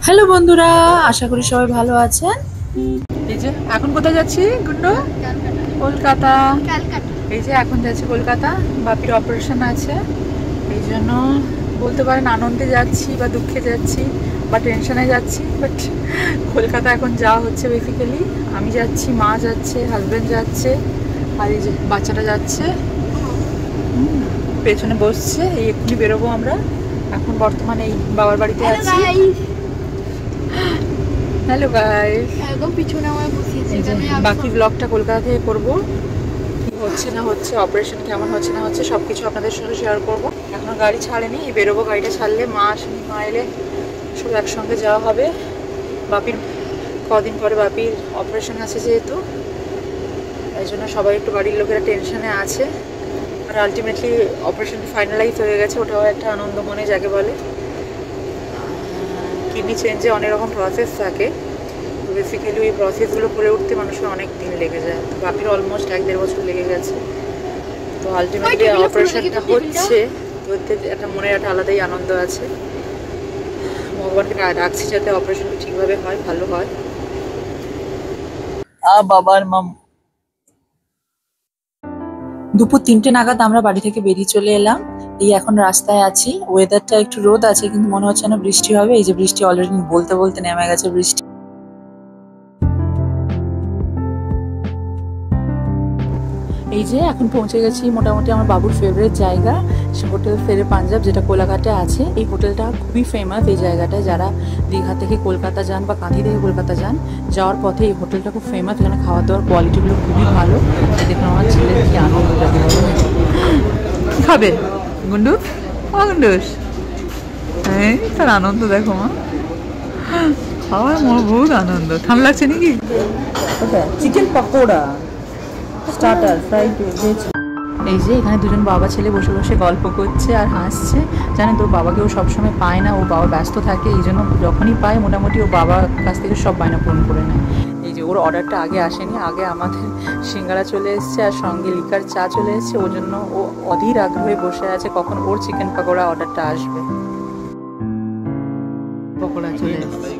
Hello বন্ধুরা, আশা করি সবাই ভালো আছেন। এই যে এখন কোথায় যাচ্ছি গুন্ডু? কলকাতা। এই যে এখন যাচ্ছি কলকাতা, বাপির অপারেশন আছে, এই জন্য বলতে পারেন আনন্দে যাচ্ছি বা দুঃখে যাচ্ছি বা টেনশনে যাচ্ছি, বাট কলকাতা এখন যাওয়া হচ্ছে বেসিক্যালি। আমি যাচ্ছি, মা যাচ্ছে, হাজব্যান্ড যাচ্ছে, আর এই যে বাচ্চাটা যাচ্ছে পেছনে বসছে। এই এক্ষুনি বেরোবো আমরা। এখন বর্তমানে এই বাবার বাড়িতে আছি। হ্যালো গাইস, একদম পিছনে আমার বসিয়েছি। বাকি ব্লগটা কলকাতা থেকে করবো। কি হচ্ছে না হচ্ছে, অপারেশন কেমন হচ্ছে না হচ্ছে, সব কিছু আপনাদের সঙ্গে শেয়ার করবো। এখনো গাড়ি ছাড়েনি, বেরোবো। গাড়িটা ছাড়লে মা আসেনি, মা এলে সব একসঙ্গে যাওয়া হবে। বাপির কদিন পরে বাপির অপারেশন আছে যেহেতু, তাই জন্য সবাই একটু বাড়ির লোকেরা টেনশনে আছে। আর আলটিমেটলি অপারেশন ফাইনালাইজ হয়ে গেছে, ওটাও একটা আনন্দ মনে যাকে বলে। কিডনি চেঞ্জে অনেক রকম প্রসেস থাকে, তো বেসিক্যালি ওই প্রসেসগুলো করে উঠতে মানুষের অনেক দিন লেগে যায়। তো বাপির অলমোস্ট 1-1.5 বছর লেগে গেছে। তো আলটিমেটলি অপারেশনটা হচ্ছে, তো ওতে একটা মনের একটা আলাদাই আনন্দ আছে। ভগবানকে রাখছি যাতে অপারেশনটা ঠিকভাবে হয়, ভালো হয়। বাবার মাম দুপুর 3টে নাগাদ আমরা বাড়ি থেকে বেরিয়ে চলে এলাম। এই এখন রাস্তায় আছি। ওয়েদারটা একটু রোদ আছে, কিন্তু মনে হচ্ছে না বৃষ্টি হবে। এই যে বৃষ্টি অলরেডি বলতে বলতে নেমে গেছে বৃষ্টি। এই যে এখন পৌঁছে গেছি মোটামুটি আমার বাবুর ফেভারিট জায়গা, সে হোটেল ফেরে পাঞ্জাব, যেটা কোলাঘাটে আছে। এই হোটেলটা খুবই ফেমাস এই জায়গাটায়। যারা দীঘা থেকে কলকাতা যান বা কাঁথি থেকে কলকাতা যান, যাওয়ার পথে এই হোটেলটা খুব ফেমাস। এখানে খাওয়া দাওয়ার কোয়ালিটিগুলো খুবই ভালো। দেখুন আমার ছেলের কি আনন্দ যাবে। কি খাবে গুন্ডু? গুন্ডুস, হ্যাঁ তার আনন্দ দেখো মা, খাওয়ার মনে বহুত আনন্দ। ঠান্ডা লাগছে নাকি? Chicken pakora, starter, fried veg. এই যে এখানে দুজন বাবা ছেলে বসে বসে গল্প করছে আর হাসছে। জানেন তো, ওর বাবাকে ও সবসময় পায় না, ও বাবা ব্যস্ত থাকে, এই জন্য যখনই পায় মোটামুটি ও বাবার কাছ থেকে সব বায়না পূরণ করে নেয়। এই যে ওর অর্ডারটা আগে আসেনি, আগে আমাদের সিঙ্গারা চলে এসছে আর সঙ্গে লিকার চা চলে এসছে। ওর জন্য ও অধীর আগ্রহে বসে আছে কখন ওর চিকেন পকোড়া অর্ডারটা আসবে। পকোড়া চলে এসছে।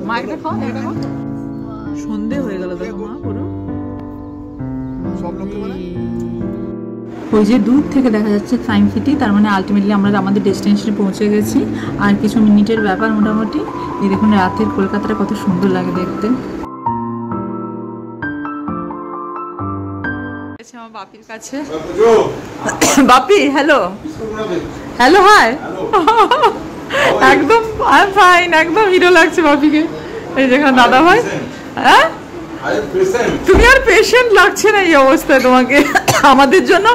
মা একটা খাও, একটা খাও। সন্ধে হয়ে গেল দেখো মা পুরো। ওই যে দূর থেকে দেখা যাচ্ছে সায়েন্স সিটি, তার মানে আলটিমেটলি আমরা আমাদের ডেস্টিনেশনে পৌঁছে গেছি। আর কিছু মিনিটের ব্যাপার মোটামুটি। এই দেখুন রাতের কলকাতাটা কত সুন্দর লাগে দেখতে। আমার বাপির কাছে। বাপি হ্যালো, হ্যালো হাই। একদম আই ফাইন, একদম হিরো লাগছে বাপিকে। এই যেখানে দাদা ভাই, হ্যাঁ তুমি আর পেশেন্ট লাগছে না এই অবস্থায় তোমাকে। আমাদের জন্য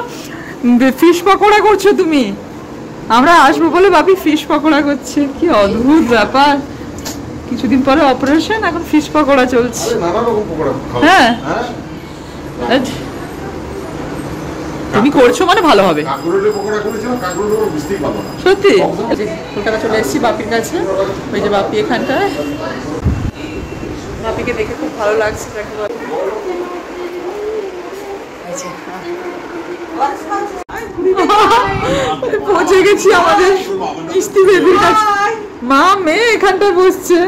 ফিশ পকোড়া করছো তুমি। আমরা আসবো বলে বাপি ফিশ পকোড়া করছে, কি অদ্ভুত ব্যাপার। কিছুদিন পরে অপারেশন, এখন ফিশ পকোড়া চলছে। হ্যাঁ তুমি করছো মানে ভালো হবে সত্যি। কলকাতা চলে এসেছি বাপির কাছে। ওই যে বাপি এখানটায়, বাপিকে দেখে খুব ভালো লাগছে। পৌঁছে গেছি আমাদের মিষ্টি বেবির কাছে। মা মেয়ে এখানটায় বসছে।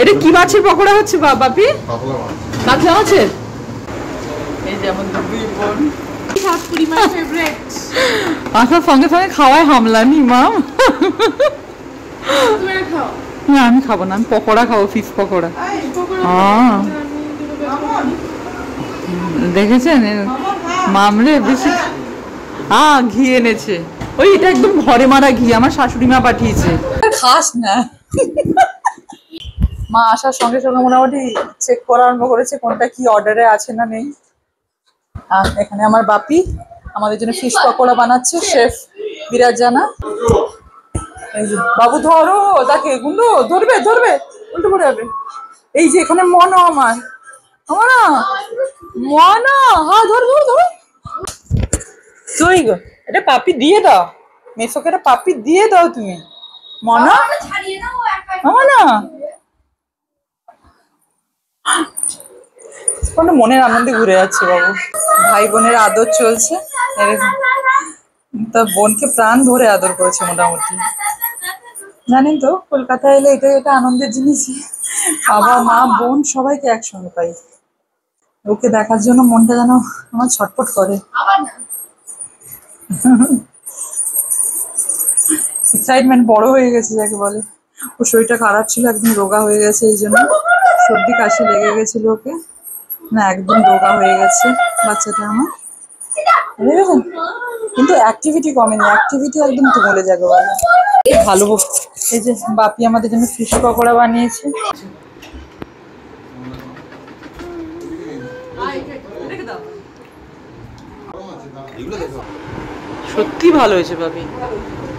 এটা কি মাছের পকোড়া হচ্ছে বাপি? কাতলা মাছের। এই যেমন দুই বোন আসার সঙ্গে সঙ্গে খাওয়ায় হামলানি মা। না আমি খাবো না, আমি পকোড়া খাবো, ফিশ পকোড়া। হ্যাঁ দেখেছেন মামরে বেশি। ঘি এনেছে, ওই এটা একদম ঘরে মারা ঘি, আমার শাশুড়ি মা পাঠিয়েছে। খাস না। মা আসার সঙ্গে সঙ্গে মোটামুটি চেক করা আরম্ভ করেছে কোনটা কি অর্ডারে আছে না নেই। আর এখানে আমার বাপি আমাদের জন্য ফিশ পকোড়া বানাচ্ছে, শেফ বিরাজ জানা। এই যে বাবু ধরো তাকে, গুন্ডু ধরবে ধরবে, উল্টো পড়ে যাবে। এই যে এখানে মনো, আমার মনো মনো, হ্যাঁ ধর ধর ধর। তুই এটা পাপি দিয়ে দাও, মেসোকে এটা পাপি দিয়ে দাও তুমি। মনো মনো কোনো মনের আনন্দে ঘুরে যাচ্ছে বাবু। ভাই বোনের আদর চলছে, এরকম। তা বোনকে প্রাণ ভরে আদর করেছে মোটামুটি। জানেন তো কলকাতায় এলে এটা এটা আনন্দের জিনিস, বাবা মা বোন সবাইকে একসঙ্গে পাই। ওকে দেখার জন্য মনটা যেন আমার ছটফট করে। এক্সাইটমেন্ট বড় হয়ে গেছে যাকে বলে। ওর শরীরটা খারাপ ছিল, একদম রোগা হয়ে গেছে, এই জন্য সর্দি কাশি লেগে গেছিল ওকে। না একদম রোগা হয়ে গেছে বাচ্চাটা আমার, বুঝেছেন? কিন্তু অ্যাক্টিভিটি কমেনি, অ্যাক্টিভিটি একদম তুমলে যাকে বলে। ভালো। এই যে বাপি আমাদের জন্য ফিশ পকোড়া বানিয়েছে। সত্যি ভালো হয়েছে বাপি,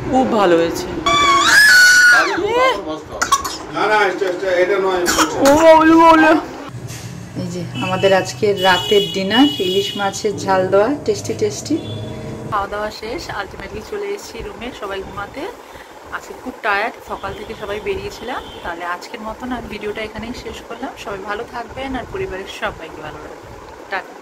খুব ভালো হয়েছে। এই যে আমাদের আজকের রাতের ডিনার, ইলিশ মাছের ঝাল দেওয়া, টেস্টি টেস্টি। খাওয়া দাওয়া শেষ, আলটিমেটলি চলে এসেছি রুমে সবাই ঘুমাতে। আজকে খুব টায়ার্ড, সকাল থেকে সবাই বেরিয়েছিলাম। তাহলে আজকের মতন আর ভিডিওটা এখানেই শেষ করলাম। সবাই ভালো থাকবেন আর পরিবারের সবাইকে ভালো রাখবেন। টাটা।